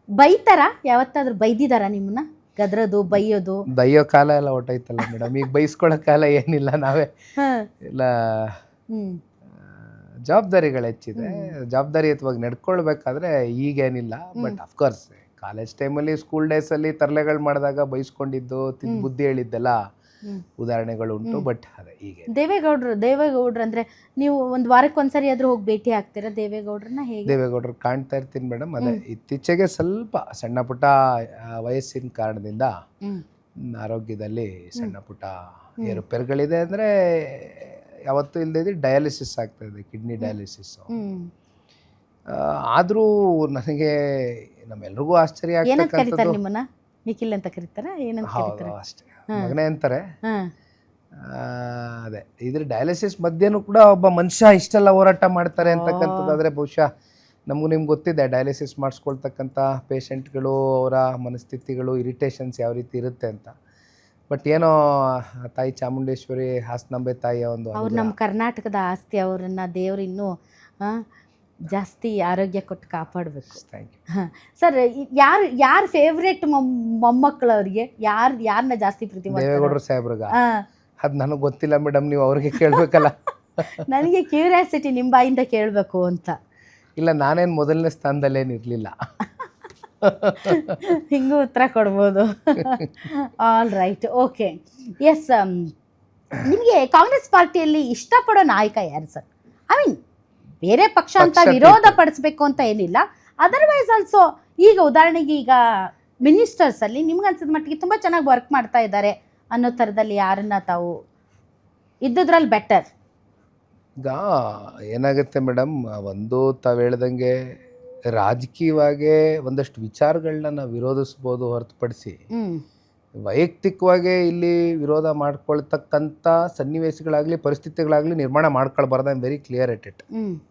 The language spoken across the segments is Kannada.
ಬೈತಾರ? ಯಾವತ್ತಾದ್ರೂ ಬೈದಿದಾರ ನಿಮ್ಮನ್ನ? ಗದ್ರದು ಬೈಯೋ ಕಾಲ ಎಲ್ಲ ಹೊಟ್ಟೈತಲ್ಲ ಮೇಡಮ್. ಈಗ ಬೈಸ್ಕೊಳ್ಳೋ ಕಾಲ ಏನಿಲ್ಲ. ನಾವೇ ಎಲ್ಲ ಜವಾಬ್ದಾರಿಗಳು ಹೆಚ್ಚಿದೆ. ಜವಾಬ್ದಾರಿಯುತವಾಗಿ ನಡ್ಕೊಳ್ಬೇಕಾದ್ರೆ ಈಗೇನಿಲ್ಲ. ಬಟ್ ಅಫ್ಕೋರ್ಸ್ ಕಾಲೇಜ್ ಟೈಮಲ್ಲಿ, ಸ್ಕೂಲ್ ಡೇಸಲ್ಲಿ ತರಲೆಗಳು ಮಾಡಿದಾಗ ಬೈಸ್ಕೊಂಡಿದ್ದು, ತಿದ್ದು ಬುದ್ಧಿ ಹೇಳಿದ್ದೆಲ್ಲ ಉದಾಹರಣೆಗಳು ಉಂಟು. ಬಟ್ ಅದೇ ಹೀಗೆ ದೇವೇಗೌಡ್ರು ಅಂದ್ರೆ ನೀವು ಒಂದು ವಾರಕ್ಕೆ ಒಂದ್ಸರಿ ಆದ್ರೂ ಹೋಗಿ ಭೇಟಿ ಆಗ್ತೀರಾ ದೇವೇಗೌಡ್ರನ್ನ? ಹೇಗೆ? ದೇವೇಗೌಡರು ಕಾಣ್ತಾ ಇರ್ತೀನಿ ಮೇಡಮ್. ಅದೇ ಇತ್ತೀಚೆಗೆ ಸ್ವಲ್ಪ ಸಣ್ಣ ಪುಟ್ಟ ವಯಸ್ಸಿನ ಕಾರಣದಿಂದ ಆರೋಗ್ಯದಲ್ಲಿ ಸಣ್ಣ ಪುಟ್ಟ ಏರುಪೇರುಗಳಿದೆ. ಅಂದರೆ ಯಾವತ್ತೂ ಇಲ್ಲದೆ ಡಯಾಲಿಸಿಸ್ ಆಗ್ತಾ ಇದೆ, ಕಿಡ್ನಿ ಡಯಾಲಿಸಿಸ್. ಆದರೂ ನನಗೆ ನಮ್ಮೆಲ್ರಿಗೂ ಆಶ್ಚರ್ಯ ಆಗ್ತಕ್ಕಂಥದ್ದು. ನಿಮ್ಮನ್ನ ನಿಖಿಲ್ ಅಂತ ಕರೀತಾರ? ಹೌದು, ಅಷ್ಟೇ, ಮಗನೇ ಅಂತಾರೆ. ಅದೇ ಇದ್ರ ಡಯಾಲಿಸಿಸ್ ಮಧ್ಯನೂ ಕೂಡ ಒಬ್ಬ ಮನುಷ್ಯ ಇಷ್ಟೆಲ್ಲ ಹೋರಾಟ ಮಾಡ್ತಾರೆ ಅಂತಕ್ಕಂಥದ್ದಾದರೆ ಬಹುಶಃ ನಮಗೂ ನಿಮ್ಗೆ ಗೊತ್ತಿದೆ. ಡಯಾಲಿಸಿಸ್ ಮಾಡಿಸ್ಕೊಳ್ತಕ್ಕಂಥ ಪೇಷಂಟ್ಗಳು, ಅವರ ಮನಸ್ಥಿತಿಗಳು, ಇರಿಟೇಷನ್ಸ್ ಯಾವ ರೀತಿ ಇರುತ್ತೆ ಅಂತ. ಬಟ್ ಏನೋ ತಾಯಿ ಚಾಮುಂಡೇಶ್ವರಿ, ಹಾಸನಾಂಬೆ ತಾಯಿಯ ಒಂದು, ಅವ್ರು ನಮ್ಮ ಕರ್ನಾಟಕದ ಆಸ್ತಿ. ಅವರನ್ನ ದೇವ್ರು ಇನ್ನೂ ಜಾಸ್ತಿ ಆರೋಗ್ಯ ಕೊಟ್ಟು ಕಾಪಾಡಬೇಕು. Thank you. ಸರ್, ಯಾರು ಫೇವ್ರೇಟ್ ಮೊಮ್ಮಕ್ಕಳು ಅವ್ರಿಗೆ? ಯಾರನ್ನ ಜಾಸ್ತಿ ಪ್ರೀತಿ ಮಾಡ್ತಾರೆ? ದೇವೇಗೌಡರು ಸಾಹೇಬ್ರಿಗ? ಅದು ನನಗೆ ಗೊತ್ತಿಲ್ಲ ಮೇಡಮ್, ನೀವು ಅವ್ರಿಗೆ ಕೇಳಬೇಕಲ್ಲ. ನನಗೆ ಕ್ಯೂರಿಯಾಸಿಟಿ ನಿಮ್ಮ ಬಾಯಿಂದ ಕೇಳಬೇಕು ಅಂತ. ಇಲ್ಲ, ನಾನೇನು ಮೊದಲನೇ ಸ್ಥಾನದಲ್ಲೇನಿರಲಿಲ್ಲ. ಹಿಂಗೂ ಉತ್ತರ ಕೊಡ್ಬೋದು. All right, okay, yes. ನಿಮಗೆ ಕಾಂಗ್ರೆಸ್ ಪಾರ್ಟಿಯಲ್ಲಿ ಇಷ್ಟಪಡೋ ನಾಯಕ ಯಾರು ಸರ್? ಐ ಮೀನ್, ಬೇರೆ ಪಕ್ಷ ಅಂತ ವಿರೋಧ ಪಡಿಸ್ಬೇಕು ಅಂತ ಏನಿಲ್ಲ, ಅದರ್ವೈಸ್ ಆಲ್ಸೋ. ಈಗ ಉದಾಹರಣೆಗೆ, ಈಗ ಮಿನಿಸ್ಟರ್ಸಲ್ಲಿ ನಿಮ್ಗೆ ಅನ್ಸಿದ ಮಟ್ಟಿಗೆ ತುಂಬ ಚೆನ್ನಾಗಿ ವರ್ಕ್ ಮಾಡ್ತಾ ಇದ್ದಾರೆ ಅನ್ನೋ ಥರದಲ್ಲಿ ಯಾರನ್ನ ತಾವು ಇದ್ದಿದ್ರಲ್ಲಿ ಬೆಟರ್? ಈಗ ಏನಾಗುತ್ತೆ ಮೇಡಮ್, ಒಂದು ತಾವು ಹೇಳ್ದಂಗೆ ರಾಜಕೀಯವಾಗಿ ಒಂದಷ್ಟು ವಿಚಾರಗಳನ್ನ ನಾವು ವಿರೋಧಿಸ್ಬೋದು ಹೊರತುಪಡಿಸಿ, ವೈಯಕ್ತಿಕವಾಗಿ ಇಲ್ಲಿ ವಿರೋಧ ಮಾಡ್ಕೊಳ್ತಕ್ಕಂಥ ಸನ್ನಿವೇಶಗಳಾಗಲಿ ಪರಿಸ್ಥಿತಿಗಳಾಗಲಿ ನಿರ್ಮಾಣ ಮಾಡ್ಕೊಳ್ಬಾರ್ದು. I am very clear at it.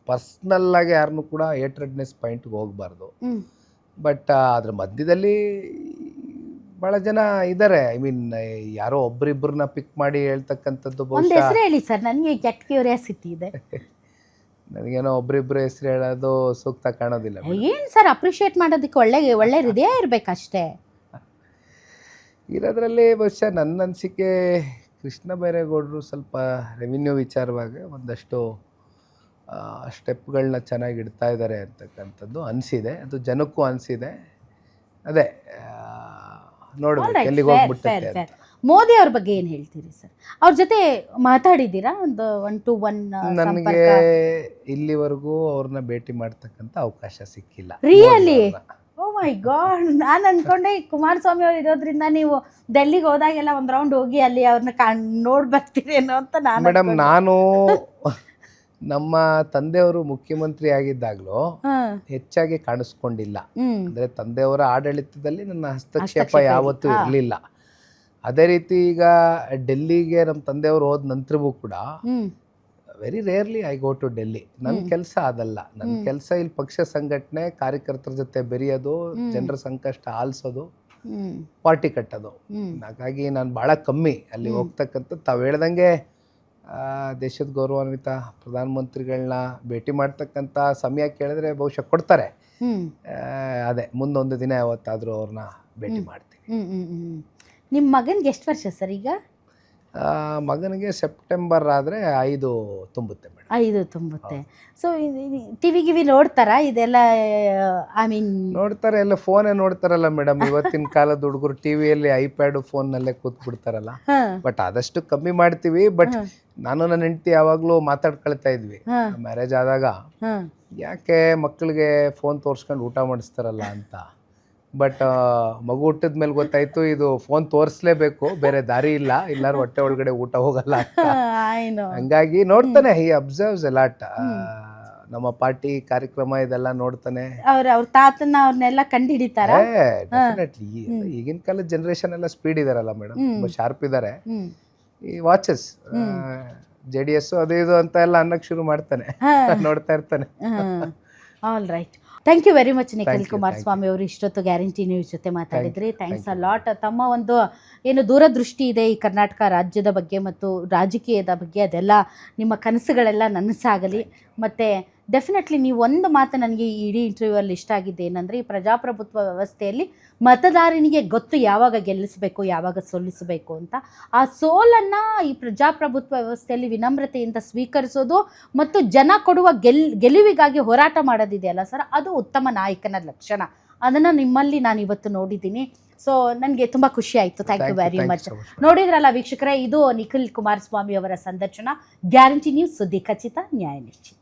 ಪರ್ಸ್ನಲ್ಲಾಗಿ ಯಾರನ್ನೂ ಕೂಡ ಹೇಟ್ರೆಡ್ನೆಸ್ ಪಾಯಿಂಟ್ಗೆ ಹೋಗಬಾರ್ದು. ಬಟ್ ಅದ್ರ ಮಧ್ಯದಲ್ಲಿ ಭಾಳ ಜನ ಇದ್ದಾರೆ. ಐ ಮೀನ್, ಯಾರೋ ಒಬ್ಬರಿಬ್ಬರನ್ನ ಪಿಕ್ ಮಾಡಿ ಹೇಳ್ತಕ್ಕಂಥದ್ದು. ಒಂದು ಹೆಸರು ಹೇಳಿ ಸರ್, ನನಗೆ ಕೆಟ್ಟ ಕ್ಯೂರಿಯಾಸಿಟಿ ಇದೆ. ನನಗೇನೋ ಒಬ್ಬರಿಬ್ಬರು ಹೆಸರು ಹೇಳೋದು ಸೂಕ್ತ ಕಾಣೋದಿಲ್ಲ. ಏನು ಸರ್, ಅಪ್ರಿಷಿಯೇಟ್ ಮಾಡೋದಕ್ಕೆ ಒಳ್ಳೆ ಹೃದಯ ಇರಬೇಕಷ್ಟೇ. ಇರೋದ್ರಲ್ಲಿ ಬಹುಶಃ ನನ್ನ ಅನಿಸಿಕೆ ಕೃಷ್ಣ ಬೈರೇಗೌಡರು ಸ್ವಲ್ಪ ರೆವಿನ್ಯೂ ವಿಚಾರವಾಗಿ ಒಂದಷ್ಟು ಸ್ಟೆಪ್ಗಳನ್ನ ಚೆನ್ನಾಗಿ ಇಡ್ತಾ ಇದ್ದಾರೆ ಅಂತಕ್ಕಂಥದ್ದು ಅನಿಸಿದೆ. ಅದು ಜನಕ್ಕೂ ಅನಿಸಿದೆ. ಅದೇ ನೋಡಬೇಕು ಎಲ್ಲಿಗೆ ಹೋಗ್ಬಿಟ್ಟೆ. ಮೋದಿ ಅವ್ರ ಬಗ್ಗೆ ಏನು ಹೇಳ್ತೀರಿ ಸರ್? ಅವ್ರ ಜೊತೆ ಮಾತಾಡಿದ್ದೀರಾ? ಒಂದು 1-to-1 ನನಗೆ ಇಲ್ಲಿವರೆಗೂ ಅವ್ರನ್ನ ಭೇಟಿ ಮಾಡ್ತಕ್ಕಂಥ ಅವಕಾಶ ಸಿಕ್ಕಿಲ್ಲ. ರಿಯಲಿ? ಓ ಮೈ ಗಾಡ್, ನಾನು ಅನ್ಕೊಂಡೆ ಕುಮಾರಸ್ವಾಮಿ ಅವ್ರು ಇರೋದ್ರಿಂದ ನೀವು ಡೆಲ್ಲಿಗೆ ಹೋದಾಗೆಲ್ಲ ಒಂದು ರೌಂಡ್ ಹೋಗಿ ಅಲ್ಲಿ ಅವ್ರನ್ನ ನೋಡಿ ಬರ್ತೀರೇನೋ ಅಂತ ನಾನು. ಮೇಡಮ್, ನಾನು ನಮ್ಮ ತಂದೆಯವರು ಮುಖ್ಯಮಂತ್ರಿ ಆಗಿದ್ದಾಗಲೂ ಹೆಚ್ಚಾಗಿ ಕಾಣಿಸ್ಕೊಂಡಿಲ್ಲ. ಅಂದರೆ ತಂದೆಯವರ ಆಡಳಿತದಲ್ಲಿ ನನ್ನ ಹಸ್ತಕ್ಷೇಪ ಯಾವತ್ತೂ ಇರಲಿಲ್ಲ. ಅದೇ ರೀತಿ ಈಗ ಡೆಲ್ಲಿಗೆ ನಮ್ಮ ತಂದೆಯವರು ಹೋದ ನಂತರವೂ ಕೂಡ very rarely I go to Delhi. ನನ್ನ ಕೆಲಸ ಅದಲ್ಲ. ನನ್ನ ಕೆಲಸ ಇಲ್ಲಿ ಪಕ್ಷ ಸಂಘಟನೆ, ಕಾರ್ಯಕರ್ತರ ಜೊತೆ ಬೆರೆಯೋದು, ಜನರ ಸಂಕಷ್ಟ ಆಲಿಸೋದು, ಪಾರ್ಟಿ ಕಟ್ಟೋದು. ಹಾಗಾಗಿ ನಾನು ಭಾಳ ಕಮ್ಮಿ ಅಲ್ಲಿ ಹೋಗ್ತಕ್ಕಂಥ. ತಾವು ಹೇಳ್ದಂಗೆ ದೇಶದ ಗೌರವಾನ್ವಿತ ಪ್ರಧಾನಮಂತ್ರಿಗಳನ್ನ ಭೇಟಿ ಮಾಡ್ತಕ್ಕಂಥ ಸಮಯ ಕೇಳಿದ್ರೆ ಬಹುಶಃ ಕೊಡ್ತಾರೆ. ಅದೇ ಮುಂದೊಂದು ದಿನ ಯಾವತ್ತಾದರೂ ಅವ್ರನ್ನ ಭೇಟಿ ಮಾಡ್ತೀನಿ. ನಿಮ್ಮ ಮಗನಿಗೆ ಎಷ್ಟು ವರ್ಷ ಸರ್ ಈಗ? ಮಗನಿಗೆ ಸೆಪ್ಟೆಂಬರ್ ಆದರೆ 5 ತುಂಬುತ್ತೆ ಮೇಡಮ್. 5 ತುಂಬುತ್ತೆ. ಸೊ ಟಿವಿ ನೋಡ್ತಾರಾ ಇದೆಲ್ಲ? ಐ ಮೀನ್ ನೋಡ್ತಾರೆ, ಎಲ್ಲ ಫೋನೇ ನೋಡ್ತಾರಲ್ಲ ಮೇಡಮ್. ಇವತ್ತಿನ ಕಾಲದ ಹುಡುಗರು ಟಿವಿಯಲ್ಲಿ ಐಪ್ಯಾಡು ಫೋನ್ನಲ್ಲೇ ಕೂತ್ಬಿಡ್ತಾರಲ್ಲ. ಬಟ್ ಆದಷ್ಟು ಕಮ್ಮಿ ಮಾಡ್ತೀವಿ. ಬಟ್ ನಾನು ನನ್ನ ಹೆಂಡತಿ ಯಾವಾಗಲೂ ಮಾತಾಡ್ಕೊಳ್ತಾ ಇದ್ವಿ ಮ್ಯಾರೇಜ್ ಆದಾಗ, ಯಾಕೆ ಮಕ್ಕಳಿಗೆ ಫೋನ್ ತೋರಿಸ್ಕೊಂಡು ಊಟ ಮಾಡಿಸ್ತಾರಲ್ಲ ಅಂತ. ಬಟ್ ಮಗು ಹುಟ್ಟಿದ ಮೇಲೆ ಗೊತ್ತಾಯ್ತು, ಇದು ಫೋನ್ ತೋರಿಸ್ಲೇಬೇಕು, ಬೇರೆ ದಾರಿ ಇಲ್ಲ, ಇಲ್ಲಾರು ಹೊಟ್ಟೆ ಒಳಗಡೆ ಊಟ ಹೋಗಲ್ಲ ಅಂತ. ಹಂಗಾಗಿ ನೋಡ್ತಾನೆ, ಹಿ ಅಬ್ಸರ್ವ್ಸ್ ಎ ಲಾಟ್. ನಮ್ಮ ಪಾರ್ಟಿ ಕಾರ್ಯಕ್ರಮ ಇದೆಲ್ಲ ನೋಡ್ತಾನೆ. ಅವ್ರ ತಾತನ ಅವ್ರನ್ನೆಲ್ಲ ಕಂಡು ಹಿಡಿತಾರ. ಡೆಫಿನೆಟ್ಲಿ. ಈಗಿನ ಕಾಲದ ಜನರೇಷನ್ ಎಲ್ಲ ಸ್ಪೀಡ್ ಇದಾರಲ್ಲ ಮೇಡಮ್, ತುಂಬ ಶಾರ್ಪ್ ಇದ್ದಾರೆ. ಈ ವಾಚಸ್ JDS ಅದು ಇದು ಅಂತ ಎಲ್ಲ ಅನ್ನಕ್ಕೆ ಶುರು ಮಾಡ್ತಾನೆ, ನೋಡ್ತಾ ಇರ್ತಾನೆ. All right, thank you very much Nikhil Kumaraswamy ಅವರು. ಇಷ್ಟೊತ್ತು ಗ್ಯಾರಂಟಿ ನ್ಯೂಸ್ ಜೊತೆ ಮಾತಾಡಿದ್ರಿ. Thanks a lot. ತಮ್ಮ ಒಂದು ಏನು ದೂರದೃಷ್ಟಿ ಇದೆ ಈ ಕರ್ನಾಟಕ ರಾಜ್ಯದ ಬಗ್ಗೆ ಮತ್ತು ರಾಜಕೀಯದ ಬಗ್ಗೆ, ಅದೆಲ್ಲ ನಿಮ್ಮ ಕನಸುಗಳೆಲ್ಲ ನನಸಾಗಲಿ. ಮತ್ತು ಡೆಫಿನೆಟ್ಲಿ ನೀವು ಒಂದು ಮಾತು ನನಗೆ ಈ ಇಡೀ ಇಂಟರ್ವ್ಯೂವಲ್ಲಿ ಇಷ್ಟ ಆಗಿದ್ದು ಏನಂದರೆ, ಈ ಪ್ರಜಾಪ್ರಭುತ್ವ ವ್ಯವಸ್ಥೆಯಲ್ಲಿ ಮತದಾರನಿಗೆ ಗೊತ್ತು ಯಾವಾಗ ಗೆಲ್ಲಿಸಬೇಕು ಯಾವಾಗ ಸೋಲಿಸಬೇಕು ಅಂತ. ಆ ಸೋಲನ್ನು ಈ ಪ್ರಜಾಪ್ರಭುತ್ವ ವ್ಯವಸ್ಥೆಯಲ್ಲಿ ವಿನಮ್ರತೆಯಿಂದ ಸ್ವೀಕರಿಸೋದು ಮತ್ತು ಜನ ಕೊಡುವ ಗೆಲುವಿಗಾಗಿ ಹೋರಾಟ ಮಾಡೋದಿದೆಯಲ್ಲ ಸರ್, ಅದು ಉತ್ತಮ ನಾಯಕನ ಲಕ್ಷಣ. ಅದನ್ನು ನಿಮ್ಮಲ್ಲಿ ನಾನು ಇವತ್ತು ನೋಡಿದ್ದೀನಿ. ಸೊ ನನಗೆ ತುಂಬ ಖುಷಿ ಆಯಿತು. Thank you very much. ನೋಡಿದ್ರಲ್ಲ ವೀಕ್ಷಕರೇ, ಇದು ನಿಖಿಲ್ ಕುಮಾರಸ್ವಾಮಿ ಅವರ ಸಂದರ್ಶನ. ಗ್ಯಾರಂಟಿ ನ್ಯೂಸ್, ಸುದ್ದಿ ಖಚಿತ, ನ್ಯಾಯ ನಿಶ್ಚಿತ.